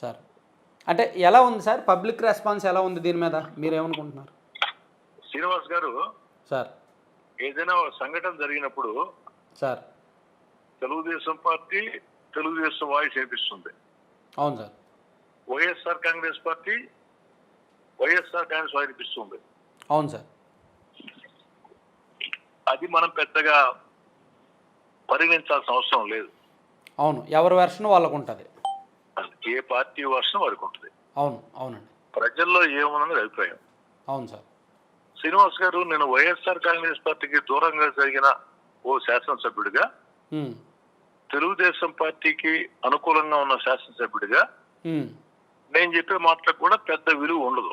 Sir అంటే ఎలా ఉంది సార్? పబ్లిక్ రెస్పాన్స్ ఎలా ఉంది దీని మీద? మీరేమనుకుంటున్నారు? శ్రీనివాస్ గారు, సార్ ఏదైనా ఒక సంఘటన జరిగినప్పుడు sir Telugu Desam party Telugu Desam voice వినిపిస్తుంది. అవును sir. YSR Congress party YSR Congress voice వినిపిస్తుంది. అవును సార్. అది మనం పెద్దగా పరిగణించాల్సిన అవసరం లేదు. అవును, ఎవరి వెర్షన్ వాళ్ళకు ఉంటుంది. ఏ పార్టీ వర్షం వారికి ఉంటుంది. అవును, అవునండి. ప్రజల్లో ఏమున్నది అభిప్రాయం. అవును సార్. శ్రీనివాస్ గారు, నేను వైఎస్ఆర్ కాంగ్రెస్ పార్టీకి దూరంగా జరిగిన ఓ శాసనసభ్యుడిగా, తెలుగుదేశం పార్టీకి అనుకూలంగా ఉన్న శాసనసభ్యుడిగా నేను చెప్పే మాటలకు కూడా పెద్ద విలువ ఉండదు.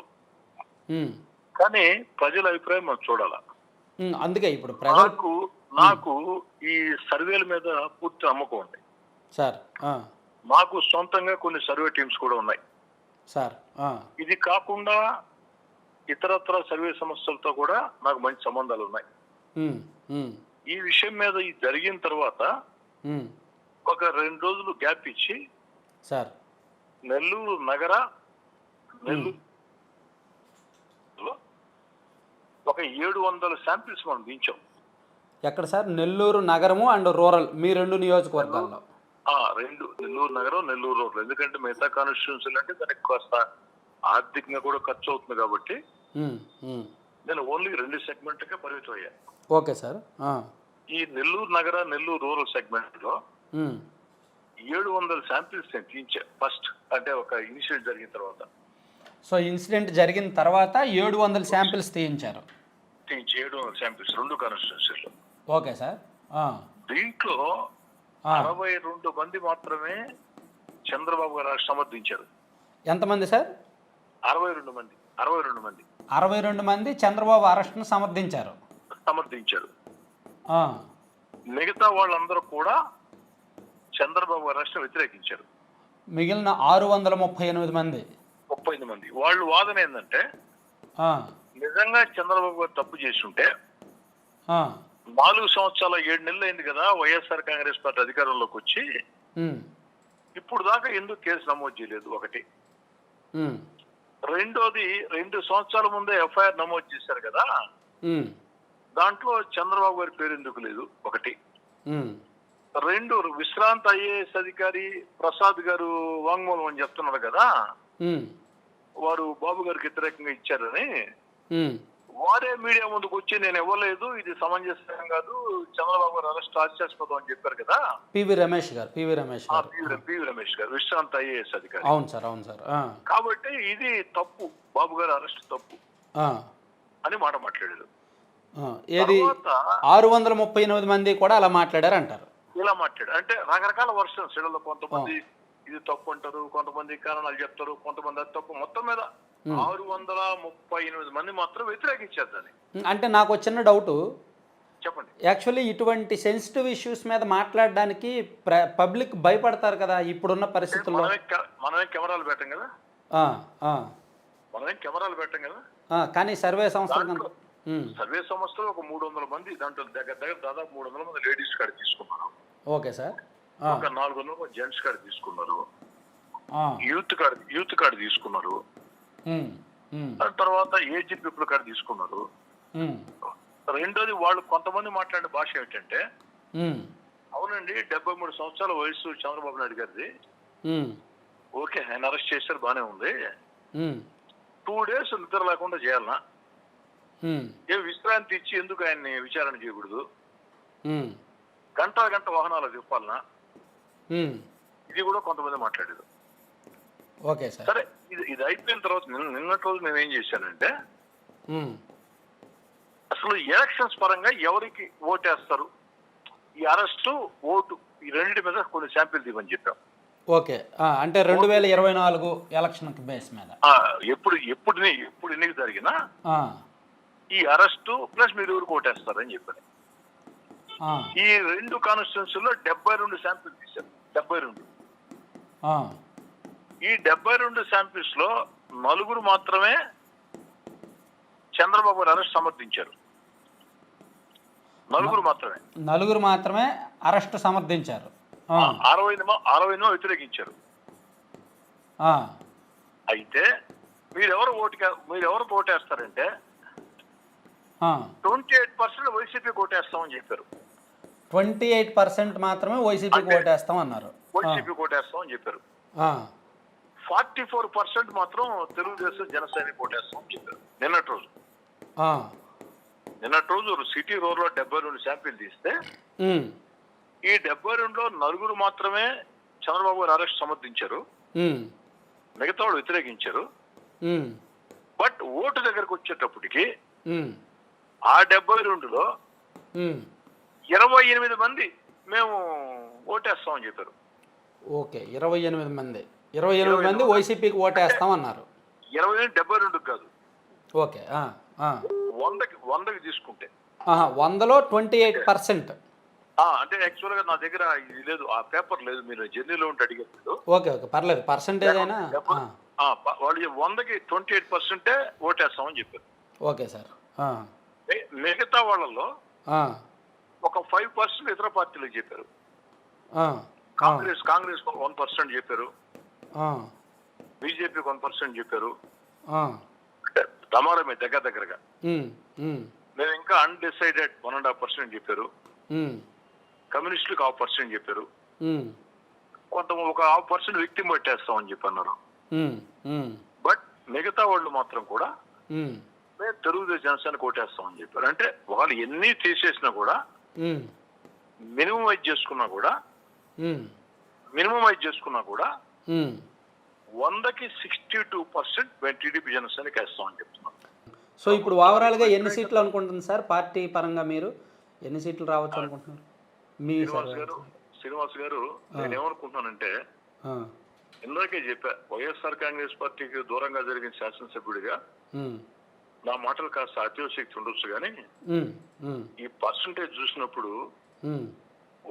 కానీ ప్రజల అభిప్రాయం మనం చూడాలా. అందుకే ఇప్పుడు నాకు ఈ సర్వేల మీద పూర్తి నమ్మకం ఉంది సార్. మాకు సొంతంగా కొన్ని సర్వే టీమ్స్ కూడా ఉన్నాయి సార్. ఇది కాకుండా ఇతరత్ర సర్వే సంస్థలతో కూడా నాకు మంచి సంబంధాలు ఉన్నాయి. ఈ విషయం మీద ఇది జరిగిన తర్వాత ఒక 2 రోజులు గ్యాప్ ఇచ్చి సార్ నెల్లూరు నగర నెల్లూరు ఒక 700 శాంపిల్స్ మనం దించాం. ఎక్కడ సార్? నెల్లూరు నగరము అండ్ రూరల్, మీ 2 నియోజకవర్గాల్లో? నెల్లూరు నగరం, నెల్లూరు రూరల్. ఎందుకంటే మిగతా కాన్స్టిట్యూన్సీలు అంటే దానికి కాస్త ఆర్థికంగా కూడా ఖర్చు అవుతుంది కాబట్టి నేను ఓన్లీ 2 సెగ్మెంట్కే పరిమితం అయ్యా. Okay sir. ఈ నెల్లూరు నగర నెల్లూరు రూరల్ సెగ్మెంట్ లో 700 శాంపిల్స్ నేను తీయించా ఫస్ట్, అంటే ఒక ఇన్సిడెంట్ జరిగిన తర్వాత. సో ఇన్సిడెంట్ జరిగిన తర్వాత 700 శాంపిల్స్ తీయించారు? 700 శాంపిల్స్ 2 కాన్స్టిట్యూన్సీలో. Okay sir. దీంట్లో 62 మంది మాత్రమే చంద్రబాబు గారు సమర్థించారు. ఎంతమంది సార్? 62 మంది. 62 మంది చంద్రబాబు అరెస్ట్ను సమర్థించారు. మిగతా వాళ్ళందరూ కూడా చంద్రబాబు అరెస్ట్ వ్యతిరేకించారు. మిగిలిన 638 మంది వాళ్ళు వాదన ఏంటంటే, నిజంగా చంద్రబాబు గారు తప్పు చేస్తుంటే 4 సంవత్సరాల 7 నెలలు అయింది కదా వైఎస్ఆర్ కాంగ్రెస్ పార్టీ అధికారంలోకి వచ్చి, ఇప్పుడు దాకా ఎందుకు కేసు నమోదు చేయలేదు? ఒకటి. రెండోది, 2 సంవత్సరాల ముందే ఎఫ్ఐఆర్ నమోదు చేశారు కదా, దాంట్లో చంద్రబాబు గారి పేరు ఎందుకు లేదు? ఒకటి. 2, విశ్రాంత ఐఏఎస్ అధికారి ప్రసాద్ గారు వాంగ్మూలం అని చెప్తున్నారు కదా, వారు బాబు గారికి వ్యతిరేకంగా ఇచ్చారని వారే మీడియా ముందుకు వచ్చి నేను ఇవ్వలేదు, ఇది సమంజసం కాదు, చంద్రబాబు గారు అరెస్ట్ హాస్యాస్పదం అని చెప్పారు కదా. పివి రమేష్ గారు విశ్రాంత ఐఏఎస్ అధికారి. అవును సార్. కాబట్టి ఇది తప్పు, బాబు గారు అరెస్ట్ తప్పు అని మాట మాట్లాడారు. ఏది 638 మంది కూడా అలా మాట్లాడారు అంటారు. ఇలా మాట్లాడారు అంటే రకరకాల వర్షన్స్. కొంతమంది ఇది తప్పు అంటారు, కొంతమంది కారణాలు చెప్తారు, కొంతమంది అది తప్పు. మొత్తం మీద 638 మంది మాత్రం వ్యతిరేకించారు దాన్ని. అంటే నాకు చిన్న డౌట్. చెప్పండి. యాక్చువల్లీ ఇటువంటి సెన్సిటివ్ ఇష్యూస్ మీద మాట్లాడడానికి పబ్లిక్ భయపడతారు కదా ఇప్పుడున్న పరిస్థితుల్లో. మనమే కెమెరాలు పెట్టం కదా. కానీ సర్వే సంస్థలు ఒక 300 మంది, దాంట్లో దగ్గర దాదాపు 300 మంది లేడీస్ కార్డు తీసుకున్నారు. Okay sir. ఒక 400 మంది జెంట్స్ కార్డు తీసుకున్నారు. యూత్ కార్డు తీసుకున్నారు. తర్వాత ఏజ్ పీపుల్ కార్డు తీసుకున్నారు. రెండోది, వాళ్ళు కొంతమంది మాట్లాడే భాష ఏమిటంటే, అవునండి 73 సంవత్సరాల వయసు చంద్రబాబు నాయుడు గారిది, ఓకే ఆయన అరెస్ట్ చేశారు, బానే ఉంది, 2 days నిద్ర లేకుండా చేయాలనా? ఏ విశ్రాంతి ఇచ్చి ఎందుకు ఆయన్ని విచారణ చేయకూడదు? గంట వాహనాలు తిప్పాలనా? ఇది కూడా కొంతమంది మాట్లాడారు. Okay sir. సరే, ఇది అయిపోయిన తర్వాత నిన్నటి రోజు మేము ఏం చేశానంటే, అసలు ఎలక్షన్స్ పరంగా ఎవరికి ఓటేస్తారు, ఈ అరెస్టు ఓటు, ఈ రెండింటి మీద కొన్ని శాంపిల్ తీయమని చెప్పాం. ఓకే. అంటే 2024 ఎలక్షన్ బేస్ మీద ఎప్పుడు ఎన్నిక జరిగినా ఈ అరెస్టు ప్లస్ మీరు ఎవరికి ఓటేస్తారని చెప్పాను. ఈ 2 కాన్స్టిట్యూన్సీలో 72 శాంపిల్ తీశారు. 72. ఈ 72 శాంపిల్స్ లో 4 మాత్రమే చంద్రబాబు గారు అరెస్ట్ సమర్థించారు. 4 మాత్రమే అరెస్ట్ సమర్థించారు. 60 వ్యతిరేకించారు. అయితే మీరెవరు ఓటేస్తారంటే 28% వైసీపీ ఓటేస్తామని చెప్పారు. 28% మాత్రమే వైసీపీకి ఓటేస్తాం అన్నారు. వైసీపీ ఓటేస్తామని చెప్పారు. 44% మాత్రం తెలుగుదేశం జనసేన ఓటేస్తామని చెప్పారు. నిన్నటి రోజు సిటీ రోడ్లో 72 శాంపిల్ తీస్తే ఈ 72లో 4 మాత్రమే చంద్రబాబు గారు అరెస్ట్ సమర్థించారు, మిగతా వాళ్ళు వ్యతిరేకించారు. బట్ ఓటు దగ్గరకు వచ్చేటప్పటికి ఆ 72లో 28 మంది మేము ఓటేస్తామని చెప్పారు. ఓకే, 28 మంది వైసీపీకి ఓటేస్తాం అన్నారు. 72 కాదు. ఓకే, 100కి తీసుకుంటే 100లో 28%. అంటే యాక్చువల్ గా నా దగ్గర ఇది లేదు, ఆ పేపర్ లేదు, మీరు జర్నీలో ఉంటే అడిగారు. ఓకే, పర్లేదు, పర్సెంటేజ్ అయినా వాళ్ళు 100కి 28% ఓటేస్తామని చెప్పారు. Okay sir. మిగతా వాళ్ళలో ఒక 5% ఇతర పార్టీలకు చెప్పారు. కాంగ్రెస్ 1% చెప్పారు, బీజేపీకి 1% చెప్పారు. దమారమే దగ్గరగా. మేము ఇంకా అన్డిసైడెడ్ 1.5% చెప్పారు. కమ్యూనిస్టులకు 1% చెప్పారు. ఒక 1% వ్యక్తి పట్టేస్తామని చెప్పి అన్నారు. బట్ మిగతా వాళ్ళు మాత్రం కూడా మేము తెలుగుదేశం జనసేన కోటేస్తామని చెప్పారు. అంటే వాళ్ళు ఎన్ని తీసేసినా కూడా మినిమం వైజ్ చేసుకున్నా కూడా 100కి 62% మేము టీడీపీ జనసేనకి వేస్తామని చెప్తున్నాం. సో ఇప్పుడు ఓవరాల్గా ఎన్ని సీట్లు అనుకుంటుంది సార్ పార్టీ పరంగా, మీరు ఎన్ని సీట్లు రావచ్చు అనుకుంటున్నారు? శ్రీనివాస్ గారు నేనేమనుకుంటున్నానంటే, ఇందాకే చెప్పా, వైఎస్ఆర్ కాంగ్రెస్ పార్టీకి దూరంగా జరిగిన శాసనసభ్యుడిగా నా మాటలు కాస్త అతిశక్తి ఉండొచ్చు కానీ ఈ పర్సంటేజ్ చూసినప్పుడు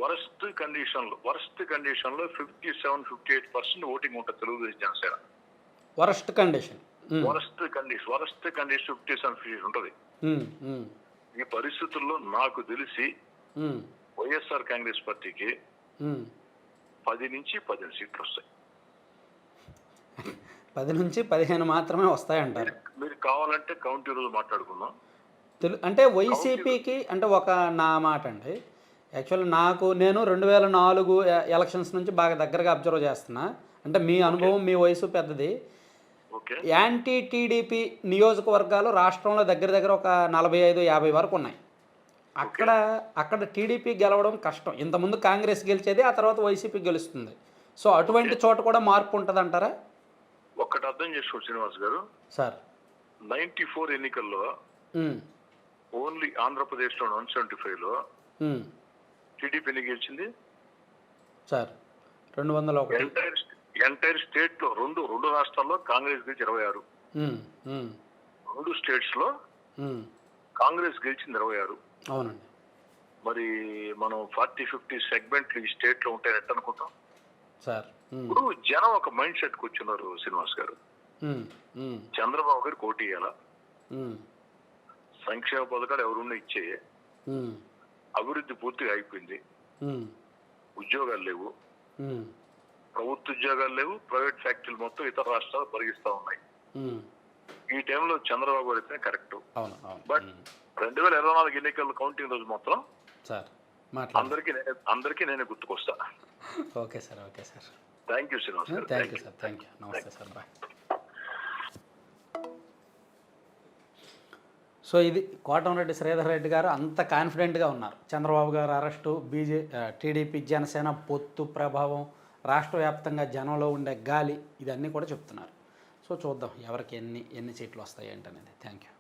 వరస్ట్ కండిషన్ లో 57-58% ఓటింగ్ ఉంటుంది తెలుగుదేశం జనసేన. వరస్ట్ కండిషన్ 57-58 ఉంటుంది. ఈ పరిస్థితుల్లో నాకు తెలిసి వైఎస్ఆర్ కాంగ్రెస్ పార్టీకి 10 నుంచి 15 సీట్లు వస్తాయి. 10 నుంచి 15 మాత్రమే వస్తాయంటారు. మీరు కావాలంటే కౌంటీ రోజు మాట్లాడుకుందాం. అంటే వైసీపీకి అంటే ఒక నా మాట అండి, యాక్చువల్లీ నేను 2004 ఎలక్షన్స్ నుంచి బాగా దగ్గరగా అబ్జర్వ్ చేస్తున్నా. అంటే మీ అనుభవం, మీ వయసు పెద్దది. యాంటీ టీడీపీ నియోజకవర్గాలు రాష్ట్రంలో దగ్గర ఒక 45-50 వరకు ఉన్నాయి. అక్కడ టీడీపీ గెలవడం కష్టం. ఇంతకుముందు కాంగ్రెస్ గెలిచేది, ఆ తర్వాత వైసీపీ గెలుస్తుంది. సో అటువంటి చోట కూడా మార్పు ఉంటుంది అంటారా? ఒక్కటి అర్థం చేసుకోండి శ్రీనివాస్ గారు సార్, 94 ఎన్నికల్లో ఓన్లీ ఆంధ్రప్రదేశ్లో 175లో టీడీపీ గెలిచింది సార్. 201 ఎంటైర్ స్టేట్ లో రెండు రాష్ట్రాల్లో కాంగ్రెస్ గెలిచి 26, 2 స్టేట్స్ లో కాంగ్రెస్ గెలిచింది 26. అవునండి. మరి మనం 40-50 సెగ్మెంట్లు ఈ స్టేట్ లో ఉంటాయని ఎట్ట అనుకుంటాం సార్? ఇప్పుడు జనం ఒక మైండ్ సెట్ కు వచ్చినారు శ్రీనివాస్ గారు. చంద్రబాబు గారికి ఓటు ఇయ్యాలా, సంక్షేమ పథకాలు ఎవరున్నా ఇచ్చేయే, అభివృద్ధి పూర్తిగా అయిపోయింది, ఉద్యోగాలు లేవు, ప్రభుత్వ ఉద్యోగాలు లేవు, ప్రైవేట్ ఫ్యాక్టరీలు మొత్తం ఇతర రాష్ట్రాలు పరిగిస్తా ఉన్నాయి. ఈ టైంలో చంద్రబాబు గారు అయితే కరెక్ట్. బట్ 2024 ఎన్నికల కౌంటింగ్ రోజు మాత్రం అందరికీ నేనే గుర్తుకొస్తా. Okay sir. Thank you Srinivas గారు. Thank you sir. నమస్తే సార్. బాయ్. సో ఇది కోటంరెడ్డి శ్రీధర్ రెడ్డి గారు అంత కాన్ఫిడెంట్గా ఉన్నారు. చంద్రబాబు గారు అరెస్టు, టీడీపీ జనసేన పొత్తు ప్రభావం, రాష్ట్ర వ్యాప్తంగా జనంలో ఉండే గాలి, ఇదన్నీ కూడా చెప్తున్నారు. సో చూద్దాం ఎవరికి ఎన్ని సీట్లు వస్తాయి ఏంటనేది. Thank you.